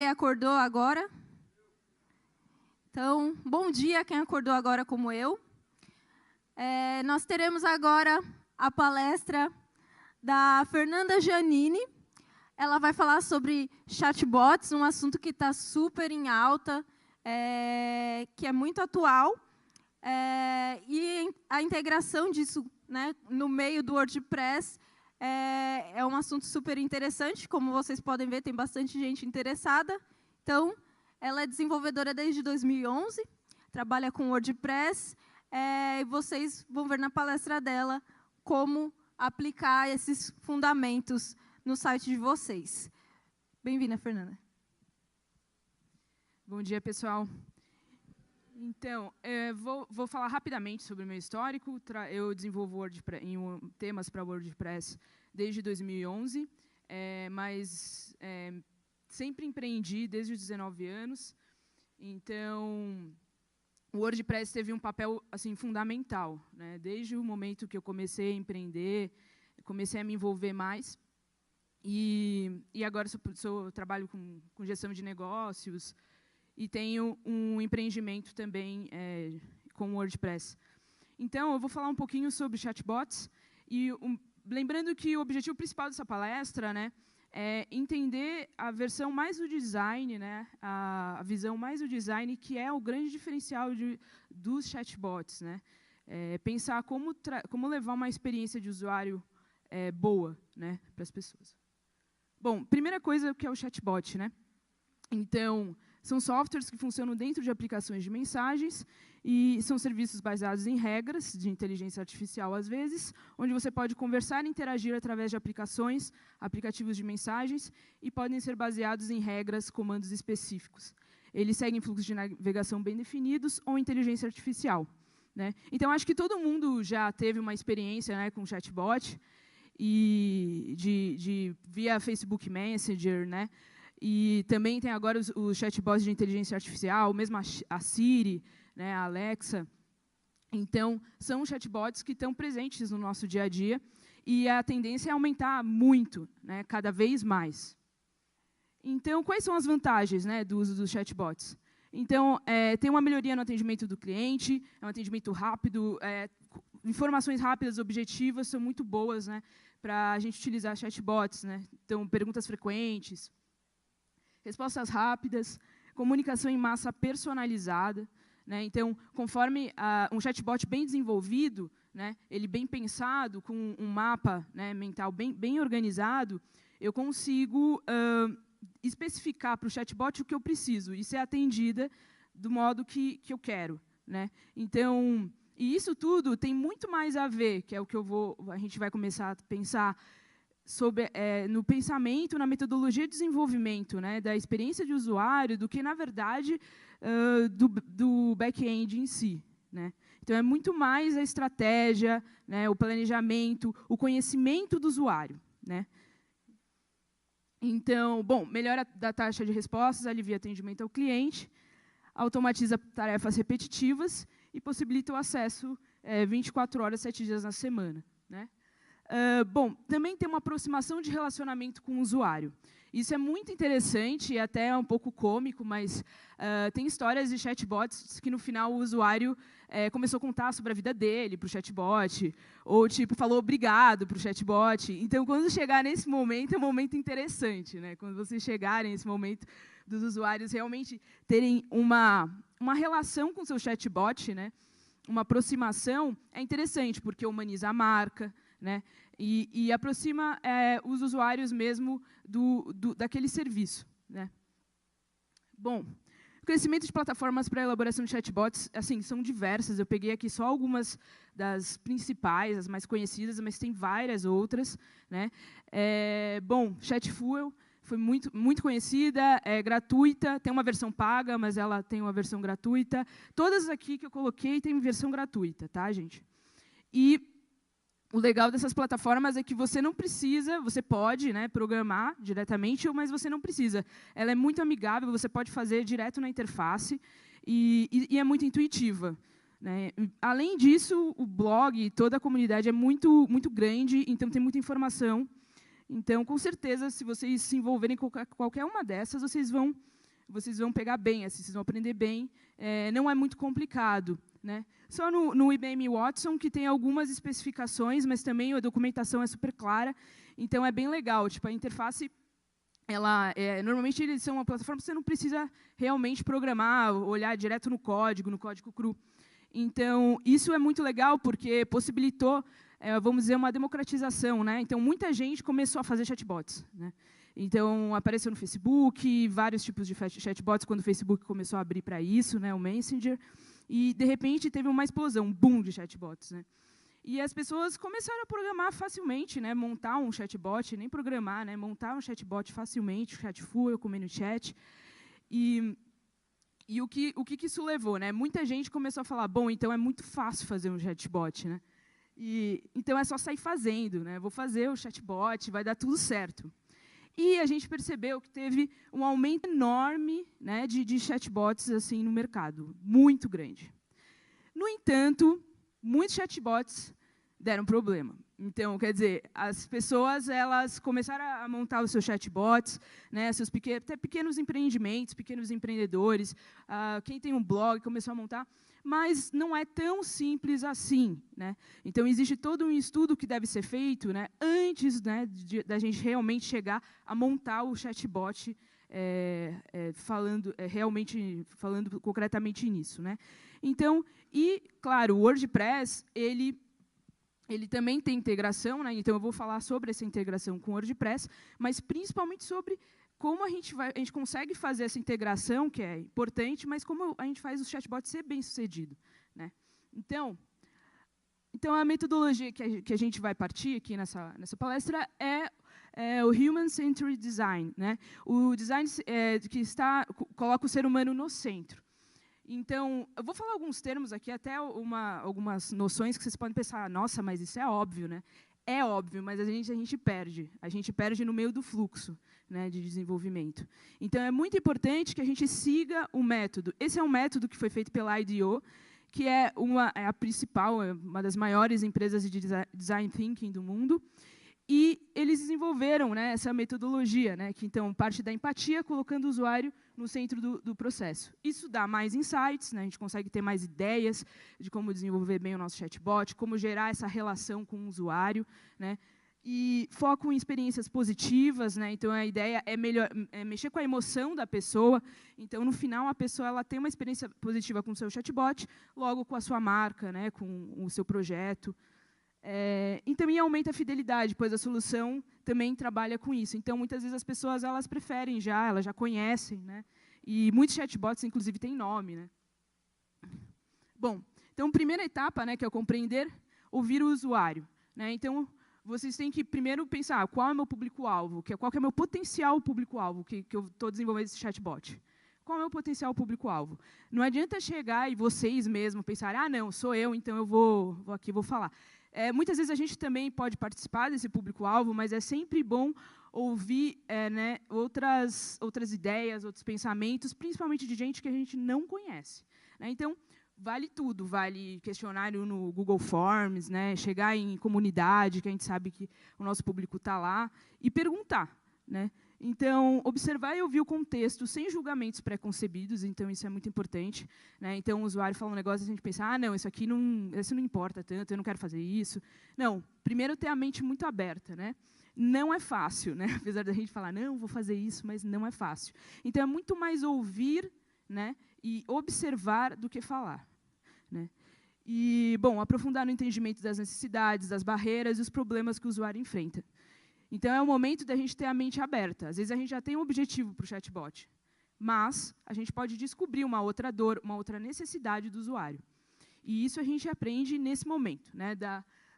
acordou agora? Então, bom dia quem acordou agora como eu. Nós teremos agora a palestra da Fernanda Giannini. Ela vai falar sobre chatbots, um assunto que está super em alta, que é muito atual. E a integração disso, né, no meio do WordPress é um assunto super interessante. Como vocês podem ver, tem bastante gente interessada. Então, ela é desenvolvedora desde 2011, trabalha com WordPress, e vocês vão ver na palestra dela como aplicar esses fundamentos no site de vocês. Bem-vinda, Fernanda. Bom dia, pessoal. Então, vou falar rapidamente sobre o meu histórico. Eu desenvolvo temas para WordPress desde 2011, mas sempre empreendi desde os 19 anos. Então, o WordPress teve um papel assim, fundamental, né? Desde o momento que eu comecei a empreender, comecei a me envolver mais. E agora trabalho com gestão de negócios, e tenho um empreendimento também com o WordPress. Então, eu vou falar um pouquinho sobre chatbots. E lembrando que o objetivo principal dessa palestra, né, é entender a versão mais do design, né, a visão mais do design, que é o grande diferencial dos chatbots. Né? Pensar como levar uma experiência de usuário boa, né, para as pessoas. Bom, primeira coisa, o que é o chatbot, né? Então, são softwares que funcionam dentro de aplicações de mensagens e são serviços baseados em regras de inteligência artificial, às vezes, onde você pode conversar e interagir através de aplicativos de mensagens, e podem ser baseados em regras, comandos específicos. Eles seguem fluxos de navegação bem definidos ou inteligência artificial. Né? Então, acho que todo mundo já teve uma experiência, né, com chatbot, e via Facebook Messenger, né? E também tem agora os chatbots de inteligência artificial, mesmo a Siri, né, a Alexa. Então, são chatbots que estão presentes no nosso dia a dia, e a tendência é aumentar muito, né, cada vez mais. Então, quais são as vantagens, né, do uso dos chatbots? Então, tem uma melhoria no atendimento do cliente, é um atendimento rápido, informações rápidas, objetivas, são muito boas, né, para a gente utilizar chatbots. Né? Então, perguntas frequentes, respostas rápidas, comunicação em massa personalizada. Né? Então, conforme um chatbot bem desenvolvido, né, ele bem pensado, com um mapa, né, mental bem organizado, eu consigo especificar para o chatbot o que eu preciso e ser atendida do modo que eu quero. Né? Então, e isso tudo tem muito mais a ver, que é o que a gente vai começar a pensar, sobre, no pensamento, na metodologia de desenvolvimento, né, da experiência de usuário, do que, na verdade, do back-end em si. Né? Então, é muito mais a estratégia, né, o planejamento, o conhecimento do usuário. Né? Então, bom, melhora da taxa de respostas, alivia atendimento ao cliente, automatiza tarefas repetitivas e possibilita o acesso 24 horas, 7 dias na semana. Né? Bom, também tem uma aproximação de relacionamento com o usuário. Isso é muito interessante e até um pouco cômico, mas tem histórias de chatbots que, no final, o usuário começou a contar sobre a vida dele para o chatbot, ou tipo, falou obrigado para o chatbot. Então, quando chegar nesse momento, é um momento interessante. Né? Quando vocês chegarem nesse momento dos usuários realmente terem uma relação com o seu chatbot, né? Uma aproximação, é interessante, porque humaniza a marca, né? E aproxima os usuários mesmo daquele serviço. Né? Bom, o crescimento de plataformas para a elaboração de chatbots assim, são diversas. Eu peguei aqui só algumas das principais, as mais conhecidas, mas tem várias outras. Né? Bom, Chatfuel foi muito conhecida, é gratuita, tem uma versão paga, mas ela tem uma versão gratuita. Todas aqui que eu coloquei têm versão gratuita, tá, gente? E o legal dessas plataformas é que você não precisa, você pode, né, programar diretamente, mas você não precisa. Ela é muito amigável, você pode fazer direto na interface e é muito intuitiva. Né? Além disso, o blog, toda a comunidade é muito grande, então tem muita informação. Então, com certeza, se vocês se envolverem com qualquer uma dessas, vocês vão vocês vão pegar bem, assim, vocês vão aprender bem. Não é muito complicado, né? Só no IBM Watson, que tem algumas especificações, mas também a documentação é super clara, então é bem legal. Tipo, a interface, normalmente eles são uma plataforma que você não precisa realmente programar, olhar direto no código cru. Então, isso é muito legal, porque possibilitou, vamos dizer, uma democratização, né? Então, muita gente começou a fazer chatbots, né? Então, apareceu no Facebook, vários tipos de chatbots, quando o Facebook começou a abrir para isso, né, o Messenger, e, de repente, teve uma explosão, um boom de chatbots, né? E as pessoas começaram a programar facilmente, né, montar um chatbot, nem programar, né, montar um chatbot facilmente, o Chatfuel, com o ManyChat. E o que isso levou? Né? Muita gente começou a falar, bom, então é muito fácil fazer um chatbot, né? Então é só sair fazendo, né? Vou fazer o chatbot, vai dar tudo certo. E a gente percebeu que teve um aumento enorme, né, de chatbots assim, no mercado, muito grande. No entanto, muitos chatbots deram problema. Então, quer dizer, as pessoas elas começaram a montar os seus chatbots, né, seus até pequenos empreendimentos, pequenos empreendedores, quem tem um blog começou a montar, mas não é tão simples assim, né? Então, existe todo um estudo que deve ser feito, né, antes, né, da gente realmente chegar a montar o chatbot, realmente falando concretamente nisso, né? Então, claro, o WordPress ele também tem integração, né? Então eu vou falar sobre essa integração com o WordPress, mas principalmente sobre como a gente consegue fazer essa integração, que é importante, mas como a gente faz o chatbot ser bem-sucedido, né? Então, a metodologia que a gente vai partir aqui nessa palestra é o Human-Centered Design, né? O design coloca o ser humano no centro. Então, eu vou falar alguns termos aqui, até algumas noções que vocês podem pensar, nossa, mas isso é óbvio, né? É óbvio, mas a gente perde. A gente perde no meio do fluxo, né, de desenvolvimento. Então, é muito importante que a gente siga o método. Esse é um método que foi feito pela IDEO, que é a principal, uma das maiores empresas de design thinking do mundo. E eles desenvolveram, né, essa metodologia, né, que então parte da empatia, colocando o usuário no centro do processo. Isso dá mais insights, né, a gente consegue ter mais ideias de como desenvolver bem o nosso chatbot, como gerar essa relação com o usuário, né, e foco em experiências positivas, né, então a ideia é mexer com a emoção da pessoa. Então, no final, a pessoa ela tem uma experiência positiva com o seu chatbot, logo com a sua marca, né, com o seu projeto. E também aumenta a fidelidade, pois a solução também trabalha com isso. Então, muitas vezes, as pessoas elas preferem elas já conhecem, né? E muitos chatbots, inclusive, têm nome, né? Bom, então, primeira etapa, né, que é o compreender, ouvir o usuário, né? Então, vocês têm que primeiro pensar qual é o meu público-alvo, qual que é o meu potencial público-alvo que eu estou desenvolvendo esse chatbot. Qual é o meu potencial público-alvo? Não adianta chegar e vocês mesmos pensarem, não, sou eu, então eu vou falar. Muitas vezes a gente também pode participar desse público-alvo, mas é sempre bom ouvir né, outras ideias, outros pensamentos, principalmente de gente que a gente não conhece, né? Então, vale tudo, vale questionário no Google Forms, né, chegar em comunidade, que a gente sabe que o nosso público está lá, e perguntar, né? Então, observar e ouvir o contexto sem julgamentos pré-concebidos, então isso é muito importante, né? Então, o usuário fala um negócio e a gente pensa, não, isso não importa tanto, eu não quero fazer isso. Não, primeiro ter a mente muito aberta, né? Não é fácil, né? Apesar da gente falar, não, vou fazer isso, mas não é fácil. Então, é muito mais ouvir, né, e observar do que falar, né? E, bom, aprofundar no entendimento das necessidades, das barreiras e os problemas que o usuário enfrenta. Então, é o momento da gente ter a mente aberta. Às vezes, a gente já tem um objetivo para o chatbot, mas a gente pode descobrir uma outra dor, uma outra necessidade do usuário. E isso a gente aprende nesse momento, né,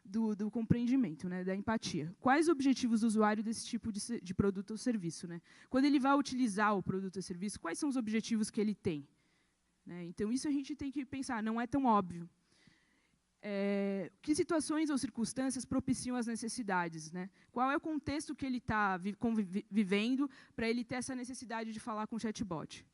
do compreendimento, né, da empatia. Quais os objetivos do usuário desse tipo de produto ou serviço? Né? Quando ele vai utilizar o produto ou serviço, quais são os objetivos que ele tem? Né? Então, isso a gente tem que pensar, não é tão óbvio. Que situações ou circunstâncias propiciam as necessidades? Né? Qual é o contexto que ele está vivendo para ele ter essa necessidade de falar com o chatbot?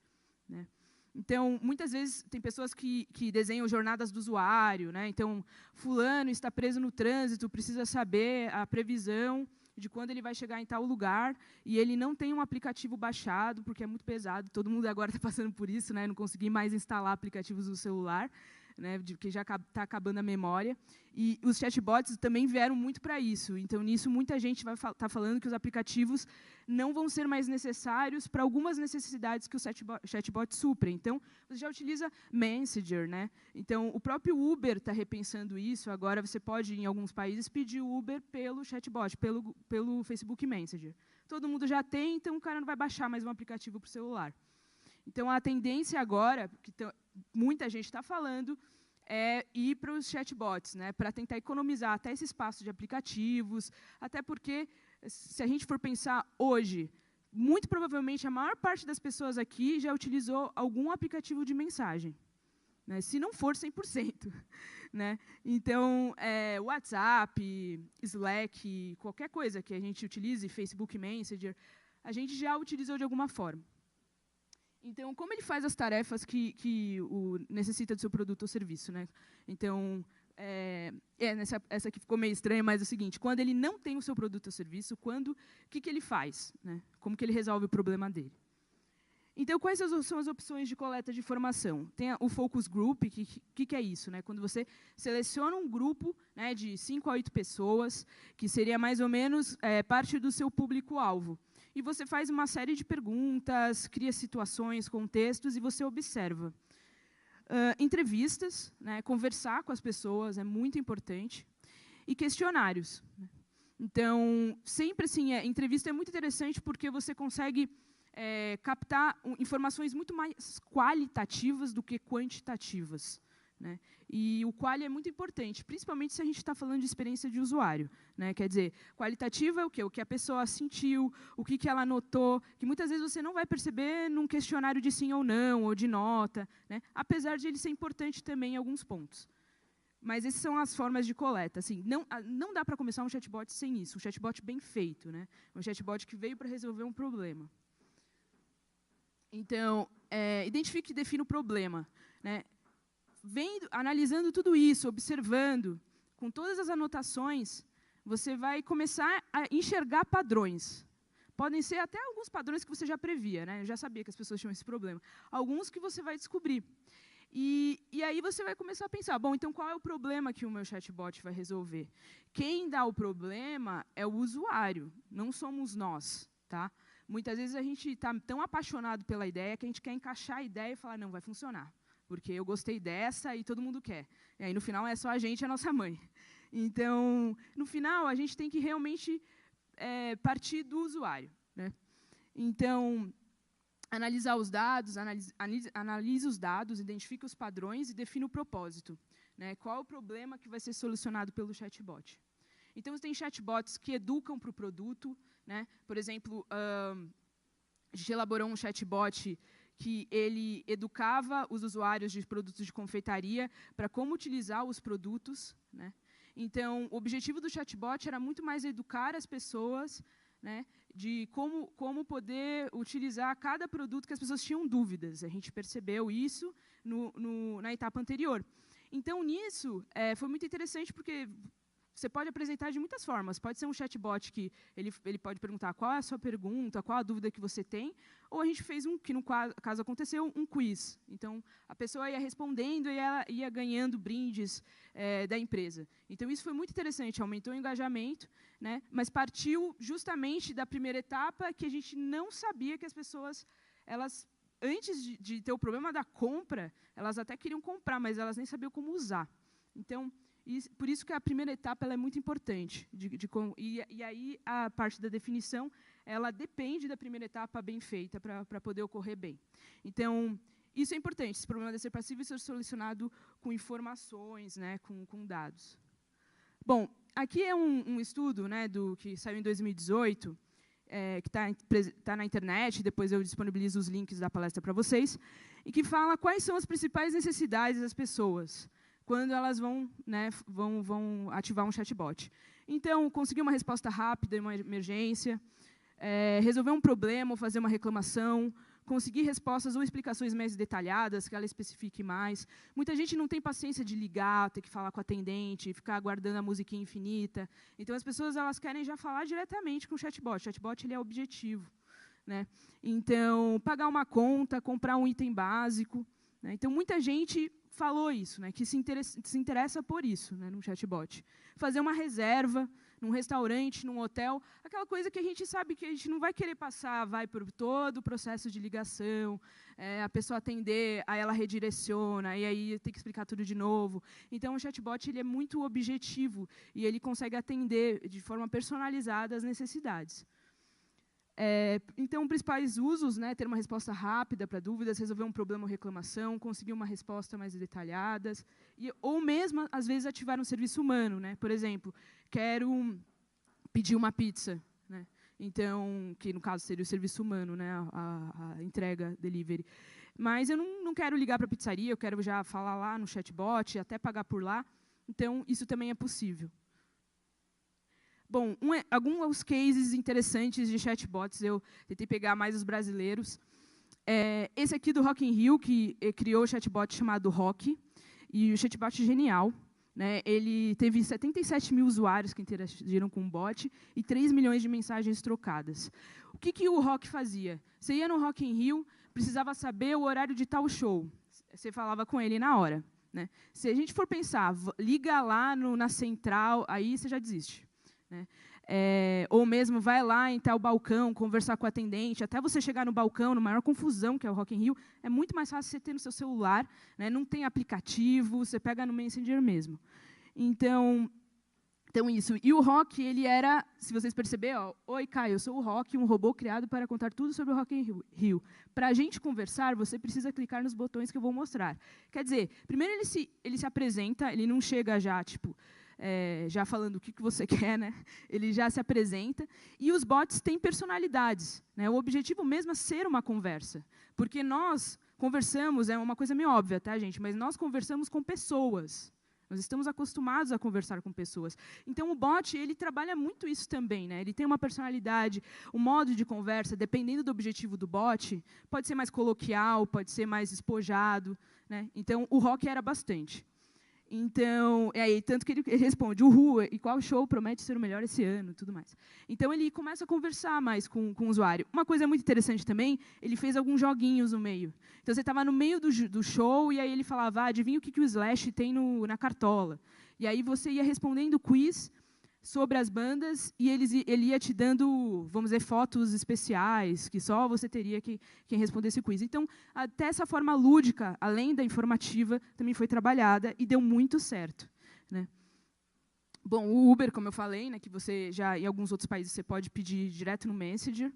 Né? Então, muitas vezes, tem pessoas que desenham jornadas do usuário. Né? Então, fulano está preso no trânsito, precisa saber a previsão de quando ele vai chegar em tal lugar, e ele não tem um aplicativo baixado, porque é muito pesado, todo mundo agora está passando por isso, né, não consegui mais instalar aplicativos no celular, né, porque já está acabando a memória. E os chatbots também vieram muito para isso. Então, nisso, muita gente vai estar falando que os aplicativos não vão ser mais necessários para algumas necessidades que o chatbot supre. Então, você já utiliza Messenger, né? Então, o próprio Uber está repensando isso. Agora, você pode, em alguns países, pedir Uber pelo chatbot, pelo Facebook Messenger. Todo mundo já tem, então o cara não vai baixar mais um aplicativo para o celular. Então, a tendência agora, que muita gente está falando, é ir para os chatbots, né, para tentar economizar até esse espaço de aplicativos, até porque, se a gente for pensar hoje, muito provavelmente a maior parte das pessoas aqui já utilizou algum aplicativo de mensagem, né, se não for 100%. Né? Então, WhatsApp, Slack, qualquer coisa que a gente utilize, Facebook Messenger, a gente já utilizou de alguma forma. Então, como ele faz as tarefas que necessita do seu produto ou serviço? Né? Então, essa aqui ficou meio estranha, mas é o seguinte, quando ele não tem o seu produto ou serviço, o que ele faz? Né? Como que ele resolve o problema dele? Então, quais são as opções de coleta de informação? Tem o Focus Group, que é isso? Né? Quando você seleciona um grupo, né, de 5 a 8 pessoas, que seria mais ou menos parte do seu público-alvo. E você faz uma série de perguntas, cria situações, contextos, e você observa. Entrevistas, né, conversar com as pessoas é muito importante. E questionários. Né? Então, sempre assim, entrevista é muito interessante porque você consegue captar informações muito mais qualitativas do que quantitativas. Né? E o quali é muito importante, principalmente se a gente está falando de experiência de usuário. Né? Quer dizer, qualitativa é o quê? O que a pessoa sentiu, o que ela notou, que muitas vezes você não vai perceber num questionário de sim ou não, ou de nota, né? Apesar de ele ser importante também em alguns pontos. Mas essas são as formas de coleta. Assim, não dá para começar um chatbot sem isso, um chatbot bem feito, né? Um chatbot que veio para resolver um problema. Então, identifique e defina o problema. Né? Analisando tudo isso, observando, com todas as anotações, você vai começar a enxergar padrões. Podem ser até alguns padrões que você já previa, né? Eu já sabia que as pessoas tinham esse problema. Alguns que você vai descobrir. E aí você vai começar a pensar, bom, então qual é o problema que o meu chatbot vai resolver? Quem dá o problema é o usuário, não somos nós. Tá? Muitas vezes a gente está tão apaixonado pela ideia que a gente quer encaixar a ideia e falar, não, vai funcionar. Porque eu gostei dessa e todo mundo quer. E aí, no final, é só a gente e a nossa mãe. Então, no final, a gente tem que realmente partir do usuário. Né? Então, analisar os dados, analisa os dados, identifica os padrões e define o propósito. Né? Qual é o problema que vai ser solucionado pelo chatbot? Então, você tem chatbots que educam para o produto. Né? Por exemplo, a gente elaborou um chatbot que ele educava os usuários de produtos de confeitaria para como utilizar os produtos. Né? Então, o objetivo do chatbot era muito mais educar as pessoas, né, de como poder utilizar cada produto que as pessoas tinham dúvidas. A gente percebeu isso na etapa anterior. Então, nisso, foi muito interessante, porque você pode apresentar de muitas formas. Pode ser um chatbot que ele pode perguntar qual é a sua pergunta, qual a dúvida que você tem, ou a gente fez que no caso aconteceu, um quiz. Então, a pessoa ia respondendo e ela ia ganhando brindes da empresa. Então, isso foi muito interessante, aumentou o engajamento, né, mas partiu justamente da primeira etapa, que a gente não sabia que as pessoas, antes de ter o problema da compra, elas até queriam comprar, mas elas nem sabiam como usar. Então, por isso que a primeira etapa ela é muito importante. E aí, a parte da definição, ela depende da primeira etapa bem feita para poder ocorrer bem. Então, isso é importante. Esse problema deve ser passível e ser solucionado com informações, né, com dados. Bom, aqui é um estudo, né, que saiu em 2018, que está na internet, depois eu disponibilizo os links da palestra para vocês, e que fala quais são as principais necessidades das pessoas quando elas vão ativar um chatbot. Então, conseguir uma resposta rápida em uma emergência, resolver um problema ou fazer uma reclamação, conseguir respostas ou explicações mais detalhadas, que ela especifique mais. Muita gente não tem paciência de ligar, ter que falar com o atendente, ficar aguardando a musiquinha infinita. Então, as pessoas elas querem já falar diretamente com o chatbot. O chatbot ele é objetivo, né? Então, pagar uma conta, comprar um item básico, né? Então, muita gente falou isso, né, que se interessa por isso, né, no chatbot. Fazer uma reserva num restaurante, num hotel, aquela coisa que a gente sabe que a gente não vai querer passar, vai por todo o processo de ligação, a pessoa atender, aí ela redireciona, e aí tem que explicar tudo de novo. Então, o chatbot ele é muito objetivo e ele consegue atender de forma personalizada as necessidades. Então, principais usos, né, ter uma resposta rápida para dúvidas, resolver um problema ou reclamação, conseguir uma resposta mais detalhada, ou mesmo, às vezes, ativar um serviço humano. Né? Por exemplo, quero pedir uma pizza, né? Então, que no caso seria o serviço humano, né, a entrega, delivery. Mas eu não quero ligar para a pizzaria, eu quero já falar lá no chatbot, até pagar por lá. Então, isso também é possível. Bom, alguns cases interessantes de chatbots, eu tentei pegar mais os brasileiros. Esse aqui do Rock in Rio, que criou o chatbot chamado Rock, e o chatbot é genial. Né? Ele teve 77 mil usuários que interagiram com o bot e 3 milhões de mensagens trocadas. O que o Rock fazia? Você ia no Rock in Rio, precisava saber o horário de tal show. Você falava com ele na hora. Né? Se a gente for pensar, liga lá na central, aí você já desiste. Né? Ou mesmo vai lá em tal balcão, conversar com o atendente, até você chegar no balcão, na maior confusão, que é o Rock in Rio, é muito mais fácil você ter no seu celular, né? Não tem aplicativo, você pega no Messenger mesmo. Então isso. E o Rock, ele era, se vocês perceberem, ó, oi, Caio, eu sou o Rock, um robô criado para contar tudo sobre o Rock in Rio. Para a gente conversar, você precisa clicar nos botões que eu vou mostrar. Quer dizer, primeiro ele se apresenta, ele não chega já, tipo, já falando o que você quer, né? Ele já se apresenta. E os bots têm personalidades. Né? O objetivo mesmo é ser uma conversa. Porque nós conversamos, é uma coisa meio óbvia, tá, gente? Mas nós conversamos com pessoas. Nós estamos acostumados a conversar com pessoas. Então, o bot ele trabalha muito isso também. Né? Ele tem uma personalidade, um modo de conversa, dependendo do objetivo do bot, pode ser mais coloquial, pode ser mais espojado. Né? Então, o Rock era bastante. Então, tanto que ele responde, uhul, e qual show promete ser o melhor esse ano, tudo mais. Então, ele começa a conversar mais com o usuário. Uma coisa muito interessante também, ele fez alguns joguinhos no meio. Então, você estava no meio do show, e aí ele falava, adivinha o que o Slash tem na cartola. E aí você ia respondendo quiz sobre as bandas, e ele ia te dando, vamos dizer, fotos especiais, que só você teria que responder esse quiz. Então, até essa forma lúdica, além da informativa, também foi trabalhada e deu muito certo. Né? Bom, o Uber, como eu falei, né, que você já, em alguns outros países, você pode pedir direto no Messenger.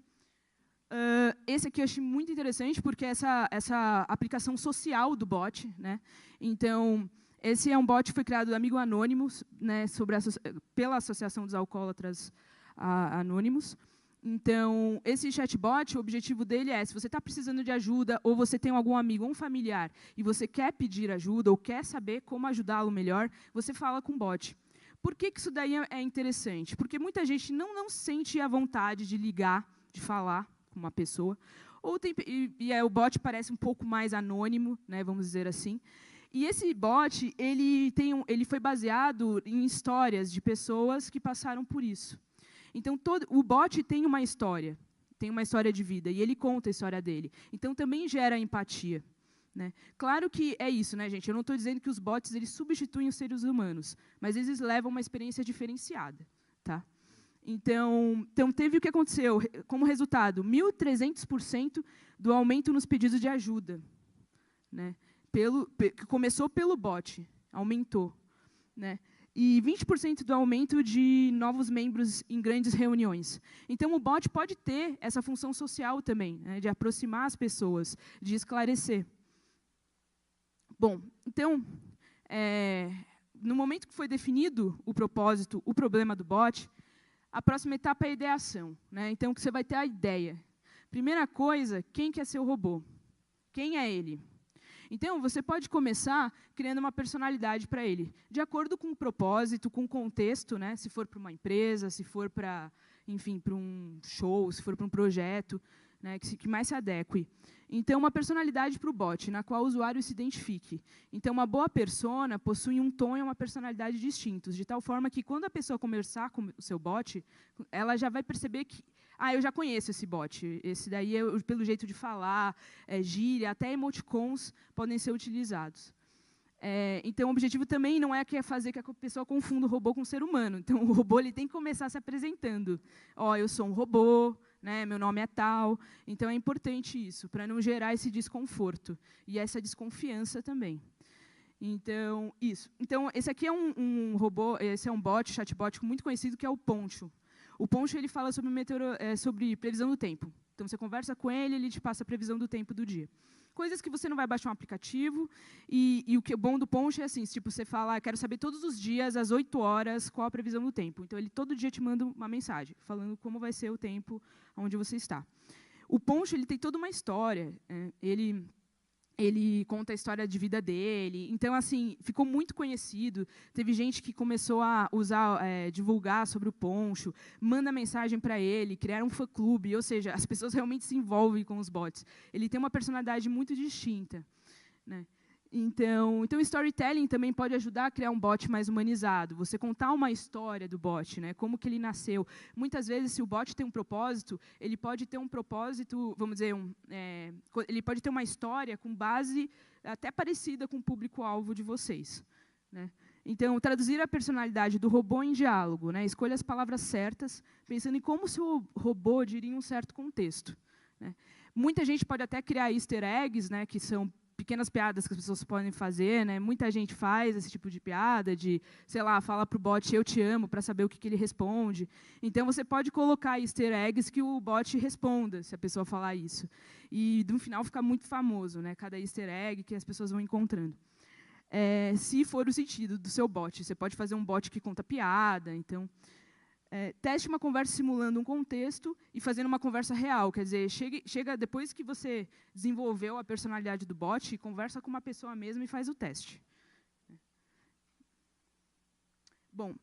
Esse aqui eu achei muito interessante, porque essa aplicação social do bot. Né? Então, esse é um bot que foi criado do Amigo Anônimos, né, pela Associação dos Alcoólatras Anônimos. Então, esse chatbot, o objetivo dele é, se você está precisando de ajuda, ou você tem algum amigo ou um familiar, e você quer pedir ajuda, ou quer saber como ajudá-lo melhor, você fala com o bot. Por que isso daí é interessante? Porque muita gente não sente a vontade de ligar, de falar com uma pessoa, o bot parece um pouco mais anônimo, né, vamos dizer assim. E esse bot, ele foi baseado em histórias de pessoas que passaram por isso. Então, o bot tem uma história de vida, e ele conta a história dele. Então, também gera empatia. Né? Claro que é isso, né, gente? Eu não estou dizendo que os bots eles substituem os seres humanos, mas eles levam uma experiência diferenciada. Tá? Então, teve o que aconteceu. Como resultado, 1.300% do aumento nos pedidos de ajuda. Né? Que começou pelo bot, aumentou. Né? E 20% do aumento de novos membros em grandes reuniões. Então, o bot pode ter essa função social também, né, de aproximar as pessoas, de esclarecer. Bom, então, no momento que foi definido o propósito, o problema do bot, a próxima etapa é a ideação. Né? Então, você vai ter a ideia. Primeira coisa, quem quer ser o robô? Quem é ele? Então, você pode começar criando uma personalidade para ele, de acordo com o propósito, com o contexto, né? Se for para uma empresa, se for para, enfim, para um show, se for para um projeto. né, que mais se adeque. Então, uma personalidade para o bot, na qual o usuário se identifique. Então, uma boa persona possui um tom e uma personalidade distintos, de tal forma que, quando a pessoa conversar com o seu bot, ela já vai perceber que eu já conheço esse bot, esse daí, pelo jeito de falar, gíria, até emoticons podem ser utilizados. Então, o objetivo também não é fazer que a pessoa confunda o robô com o ser humano. Então, o robô ele tem que começar se apresentando. Eu sou um robô, né, meu nome é tal. Então, é importante isso, para não gerar esse desconforto e essa desconfiança também. Então, isso. Então, esse aqui é um robô, esse é um bot, chatbot muito conhecido, que é o Poncho. O Poncho ele fala sobre previsão do tempo. Então, você conversa com ele, ele te passa a previsão do tempo do dia. Coisas que você não vai baixar um aplicativo. E o que é bom do Poncho é assim, tipo, você fala, quero saber todos os dias, às 8 horas, qual a previsão do tempo. Então, ele todo dia te manda uma mensagem, falando como vai ser o tempo onde você está. O Poncho ele tem toda uma história. Ele conta a história de vida dele. Então, assim, ficou muito conhecido. Teve gente que começou a divulgar sobre o Poncho, manda mensagem para ele, criaram um fã-clube, ou seja, as pessoas realmente se envolvem com os bots. Ele tem uma personalidade muito distinta, né? Então, storytelling também pode ajudar a criar um bot mais humanizado. Você contar uma história do bot, né? Como que ele nasceu. Muitas vezes, se o bot tem um propósito, ele pode ter um propósito, vamos dizer, ele pode ter uma história com base até parecida com o público-alvo de vocês, né? Então, traduzir a personalidade do robô em diálogo, né? Escolha as palavras certas, pensando em como o seu robô diria em um certo contexto, né? Muita gente pode até criar easter eggs, né? Que são pequenas piadas que as pessoas podem fazer, né? Muita gente faz esse tipo de piada, de, sei lá, fala para o bot, eu te amo, para saber o que ele responde. Então, você pode colocar easter eggs que o bot responda, se a pessoa falar isso. E, no final, fica muito famoso, né? Cada easter egg que as pessoas vão encontrando. Se for o sentido do seu bot. Você pode fazer um bot que conta piada, então... teste uma conversa simulando um contexto e fazendo uma conversa real. Quer dizer, chega depois que você desenvolveu a personalidade do bot, conversa com uma pessoa mesmo e faz o teste. Bom,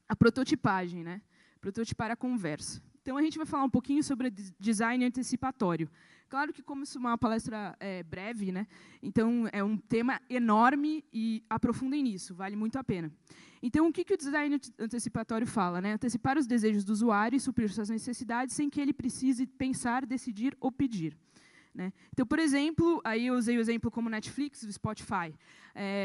a prototipagem, né? Prototipar a conversa. Então, a gente vai falar um pouquinho sobre design antecipatório. Claro que, como isso é uma palestra breve, né? Então, é um tema enorme e aprofundem nisso, vale muito a pena. Então, o que o design antecipatório fala, né? Antecipar os desejos do usuário e suprir suas necessidades sem que ele precise pensar, decidir ou pedir, né? Então, por exemplo, aí eu usei o exemplo como Netflix, do Spotify.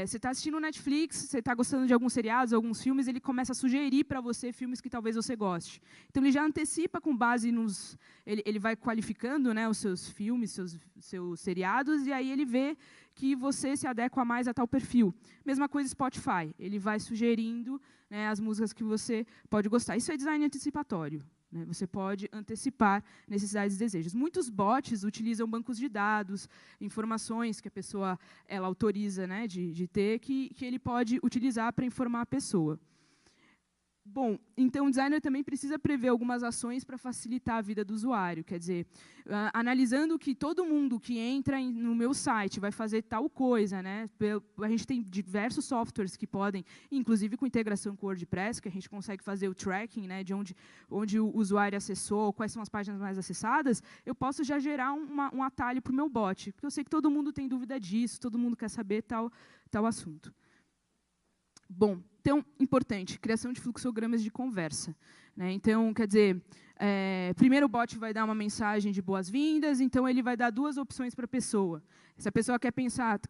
Você está assistindo o Netflix, você está gostando de alguns seriados, alguns filmes, ele começa a sugerir para você filmes que talvez você goste. Então, ele já antecipa com base nos... Ele vai qualificando, né, os seus filmes, seus seriados, e aí ele vê que você se adequa mais a tal perfil. Mesma coisa Spotify. Ele vai sugerindo, né, as músicas que você pode gostar. Isso é design antecipatório, né? Você pode antecipar necessidades e desejos. Muitos bots utilizam bancos de dados, informações que a pessoa ela autoriza, né, de ter, que ele pode utilizar para informar a pessoa. Bom, então o designer também precisa prever algumas ações para facilitar a vida do usuário. Quer dizer, analisando que todo mundo que entra no meu site vai fazer tal coisa, né? A gente tem diversos softwares que podem, inclusive com integração com o WordPress, que a gente consegue fazer o tracking, né, de onde o usuário acessou, quais são as páginas mais acessadas. Eu posso já gerar um atalho para o meu bot, porque eu sei que todo mundo tem dúvida disso, todo mundo quer saber tal assunto. Bom, então, importante, criação de fluxogramas de conversa, né? Então, quer dizer, primeiro o bot vai dar uma mensagem de boas-vindas, então ele vai dar 2 opções para a pessoa. Se a pessoa quer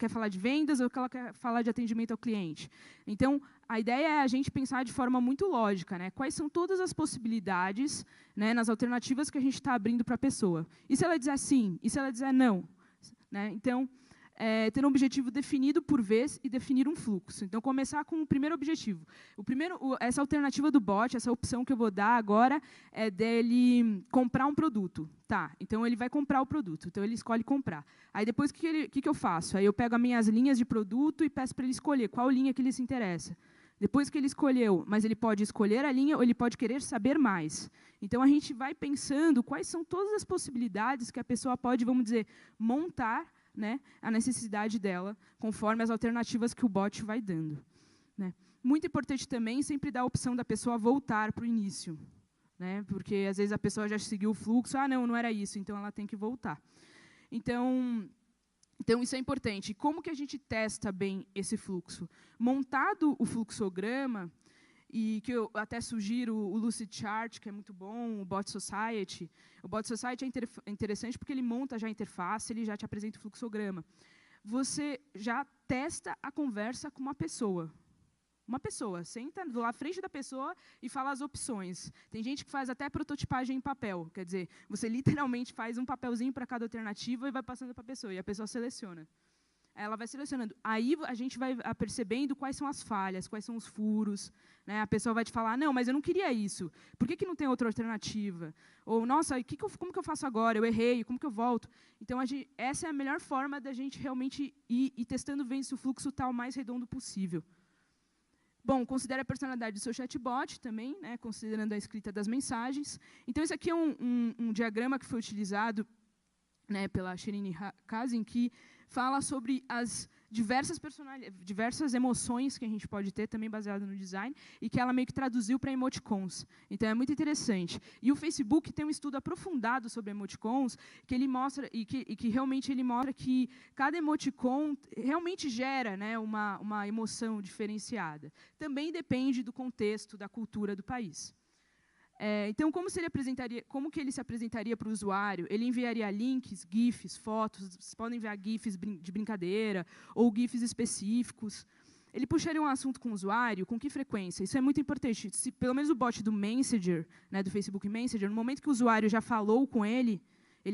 falar de vendas ou que ela quer falar de atendimento ao cliente. Então, a ideia é a gente pensar de forma muito lógica, né? Quais são todas as possibilidades, né, nas alternativas que a gente está abrindo para a pessoa. E se ela dizer sim? E se ela dizer não? Né? Então, ter um objetivo definido por vez e definir um fluxo. Então, começar com o primeiro objetivo. Essa alternativa do bot, essa opção que eu vou dar agora, é dele comprar um produto. Tá, então ele vai comprar o produto, então ele escolhe comprar. Aí depois, o que eu faço? Aí eu pego as minhas linhas de produto e peço para ele escolher qual linha que ele se interessa. Depois que ele escolheu, mas ele pode escolher a linha ou ele pode querer saber mais. Então, a gente vai pensando quais são todas as possibilidades que a pessoa pode, vamos dizer, montar, né, a necessidade dela, conforme as alternativas que o bot vai dando, né. Muito importante também sempre dar a opção da pessoa voltar para o início. né? Porque, às vezes, a pessoa já seguiu o fluxo, não era isso, então ela tem que voltar. Então, isso é importante. E como que a gente testa bem esse fluxo? Montado o fluxograma, e que eu até sugiro o Lucidchart, que é muito bom, o Bot Society. O Bot Society é interessante porque ele monta já a interface, ele já te apresenta o fluxograma. Você já testa a conversa com uma pessoa. Uma pessoa, senta lá à frente da pessoa e fala as opções. Tem gente que faz até prototipagem em papel, quer dizer, você literalmente faz um papelzinho para cada alternativa e vai passando para a pessoa, e a pessoa seleciona. Ela vai selecionando. Aí a gente vai percebendo quais são as falhas, quais são os furos. Né? A pessoa vai te falar, não, mas eu não queria isso. Por que não tem outra alternativa? Ou, nossa, como que eu faço agora? Eu errei, como que eu volto? Então, essa é a melhor forma da gente realmente ir testando, vendo se o fluxo está o mais redondo possível. Bom, considere a personalidade do seu chatbot também, né, considerando a escrita das mensagens. Então, esse aqui é um diagrama que foi utilizado, né, pela Shirin Kazin, que fala sobre as diversas emoções que a gente pode ter, também baseado no design, e que ela meio que traduziu para emoticons. Então, é muito interessante. E o Facebook tem um estudo aprofundado sobre emoticons, que ele mostra, e que realmente ele mostra que cada emoticon realmente gera, né, uma emoção diferenciada. Também depende do contexto, da cultura do país. Então, como que ele se apresentaria para o usuário? Ele enviaria links, GIFs, fotos, vocês podem enviar GIFs de brincadeira, ou GIFs específicos. Ele puxaria um assunto com o usuário, com que frequência? Isso é muito importante. Se, pelo menos o bot do Messenger, né, do Facebook Messenger, no momento que o usuário já falou com ele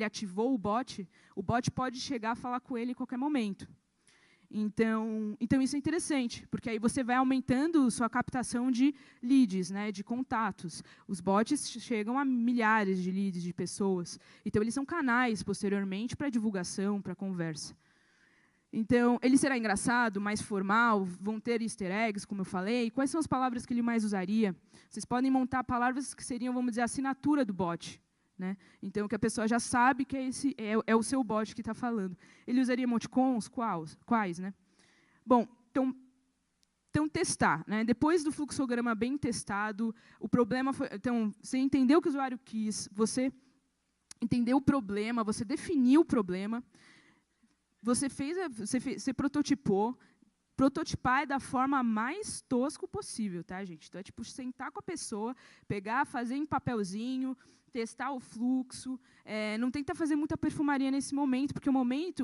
ativou o bot pode chegar a falar com ele em qualquer momento. Então, isso é interessante, porque aí você vai aumentando sua captação de leads, né, de contatos. Os bots chegam a milhares de leads de pessoas. Então, eles são canais, posteriormente, para divulgação, para conversa. Então, ele será engraçado, mais formal, vão ter easter eggs, como eu falei. Quais são as palavras que ele mais usaria? Vocês podem montar palavras que seriam, vamos dizer, a assinatura do bot. Né? Então, que a pessoa já sabe que é o seu bot que está falando. Ele usaria emoticons? Quais? Né? Bom, então testar. Né? Depois do fluxograma bem testado, o problema foi... Então, você entendeu o que o usuário quis, você entendeu o problema, você definiu o problema, você prototipou. Prototipar é da forma mais tosco possível, tá, gente? Então, é tipo sentar com a pessoa, pegar, fazer em papelzinho, testar o fluxo. Não tenta fazer muita perfumaria nesse momento, porque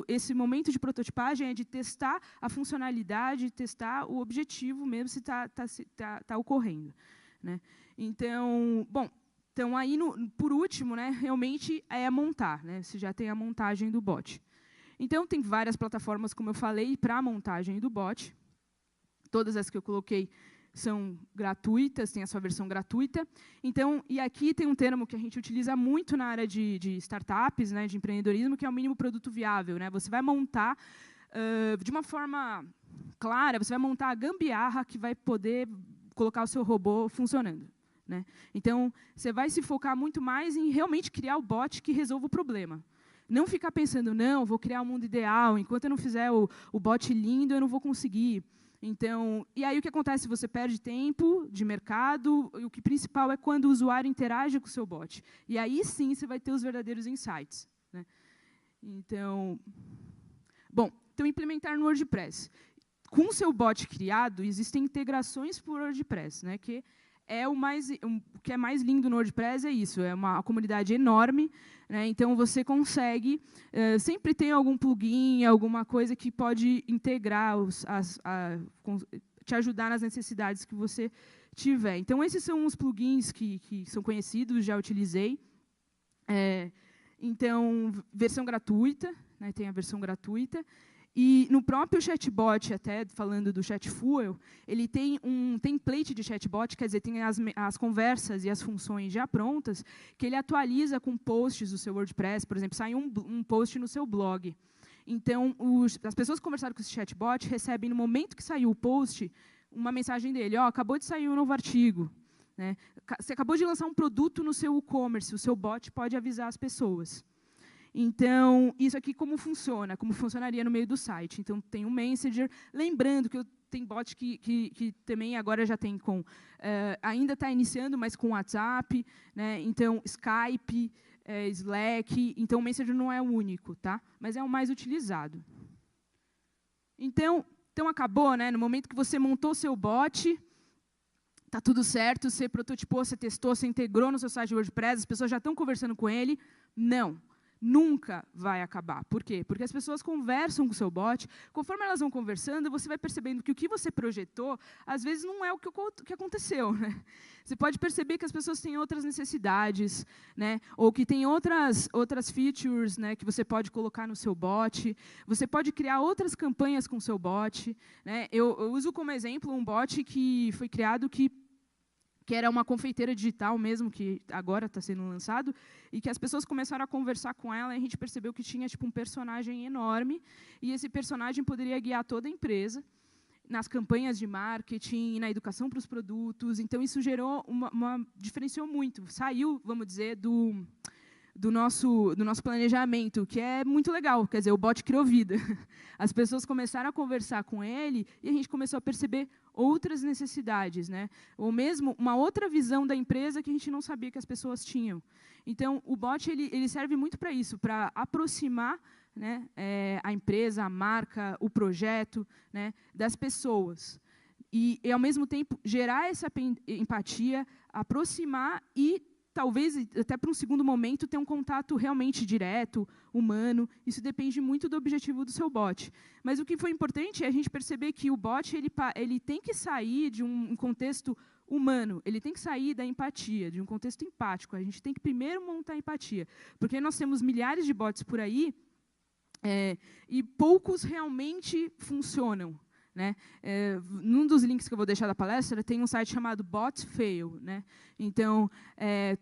esse momento de prototipagem é de testar a funcionalidade, testar o objetivo mesmo, se está ocorrendo. Né? Então, bom, aí, por último, né, realmente é montar. Né? Você já tem a montagem do bot. Então, tem várias plataformas, como eu falei, para a montagem do bot. Todas as que eu coloquei são gratuitas, tem a sua versão gratuita. Então, e aqui tem um termo que a gente utiliza muito na área de startups, né, de empreendedorismo, que é o mínimo produto viável. Né? Você vai montar, de uma forma clara, você vai montar a gambiarra que vai poder colocar o seu robô funcionando. Né? Então, você vai se focar muito mais em realmente criar o bot que resolva o problema. Não ficar pensando, não, vou criar um mundo ideal, enquanto eu não fizer o bot lindo, eu não vou conseguir. Então, e aí o que acontece? Você perde tempo de mercado, e o que principal é quando o usuário interage com o seu bot. E aí sim você vai ter os verdadeiros insights. Né? Então, bom, implementar no WordPress. Com o seu bot criado, existem integrações por WordPress, né, que o que é mais lindo no WordPress é isso, é uma comunidade enorme, né, então você consegue, sempre tem algum plugin, alguma coisa que pode integrar, te ajudar nas necessidades que você tiver. Então, esses são os plugins que são conhecidos, já utilizei. Então, versão gratuita, né, tem a versão gratuita. E no próprio chatbot, até falando do Chatfuel, ele tem um template de chatbot, quer dizer, tem as conversas e as funções já prontas, que ele atualiza com posts do seu WordPress. Por exemplo, sai um post no seu blog. Então, as pessoas que conversaram com esse chatbot recebem, no momento que saiu o post, uma mensagem dele, acabou de sair um novo artigo. Né? Você acabou de lançar um produto no seu e-commerce, o seu bot pode avisar as pessoas. Então, isso aqui como funciona? Como funcionaria no meio do site? Então, tem um Messenger. Lembrando que eu tem bot que também agora já tem com... ainda está iniciando, mas com WhatsApp, né? Então, Skype, Slack. Então, o Messenger não é o único, tá? Mas é o mais utilizado. Então acabou, né? No momento que você montou seu bot, está tudo certo, você prototipou, você testou, você integrou no seu site de WordPress, as pessoas já estão conversando com ele. Não. Nunca vai acabar. Por quê? Porque as pessoas conversam com o seu bot, conforme elas vão conversando, você vai percebendo que o que você projetou, às vezes, não é o que aconteceu. Né? Você pode perceber que as pessoas têm outras necessidades, né? Ou que tem outras features, né, que você pode colocar no seu bot. Você pode criar outras campanhas com o seu bot. Né? Eu uso como exemplo um bot que foi criado que era uma confeiteira digital mesmo, que agora está sendo lançado, e que as pessoas começaram a conversar com ela, e a gente percebeu que tinha tipo, um personagem enorme, e esse personagem poderia guiar toda a empresa nas campanhas de marketing, na educação para os produtos. Então, isso gerou diferenciou muito. Saiu, vamos dizer, do nosso planejamento, que é muito legal. Quer dizer, o bot criou vida. As pessoas começaram a conversar com ele e a gente começou a perceber outras necessidades, né? Ou mesmo uma outra visão da empresa que a gente não sabia que as pessoas tinham. Então, o bot ele serve muito para isso, para aproximar, né, a empresa, a marca, o projeto, né, das pessoas. E, ao mesmo tempo, gerar essa empatia, aproximar e talvez, até para um segundo momento, ter um contato realmente direto, humano. Isso depende muito do objetivo do seu bot. Mas o que foi importante é a gente perceber que o bot ele tem que sair de um contexto humano, ele tem que sair da empatia, de um contexto empático. A gente tem que primeiro montar a empatia. Porque nós temos milhares de bots por aí, e poucos realmente funcionam. Né? Num dos links que eu vou deixar da palestra, tem um site chamado Bot Fail. Né? Então,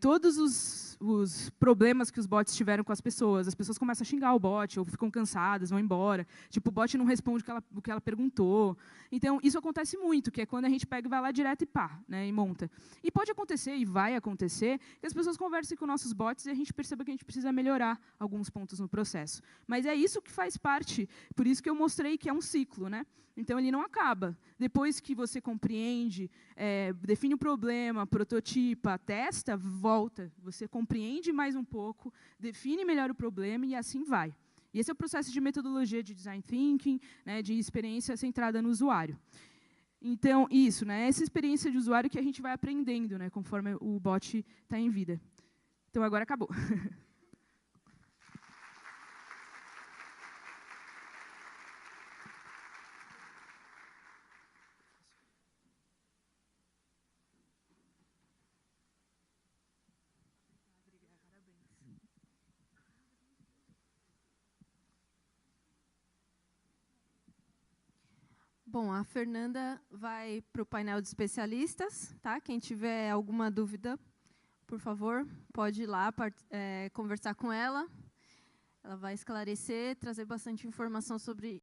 todos os problemas que os bots tiveram com as pessoas começam a xingar o bot, ou ficam cansadas, vão embora. Tipo, o bot não responde o que ela perguntou. Então, isso acontece muito, que é quando a gente pega e vai lá direto e pá, né, e monta. E pode acontecer, e vai acontecer, que as pessoas conversem com nossos bots e a gente perceba que a gente precisa melhorar alguns pontos no processo. Mas é isso que faz parte, por isso que eu mostrei que é um ciclo. Né? Então, ele não acaba. Depois que você compreende, define o problema, prototipa, testa, volta. Você compreende mais um pouco, define melhor o problema e assim vai. E esse é o processo de metodologia de design thinking, né, de experiência centrada no usuário. Então, isso, né, essa experiência de usuário que a gente vai aprendendo, né, conforme o bot está em vida. Então, agora acabou. Bom, a Fernanda vai para o painel de especialistas. Tá? Quem tiver alguma dúvida, por favor, pode ir lá conversar com ela. Ela vai esclarecer, trazer bastante informação sobre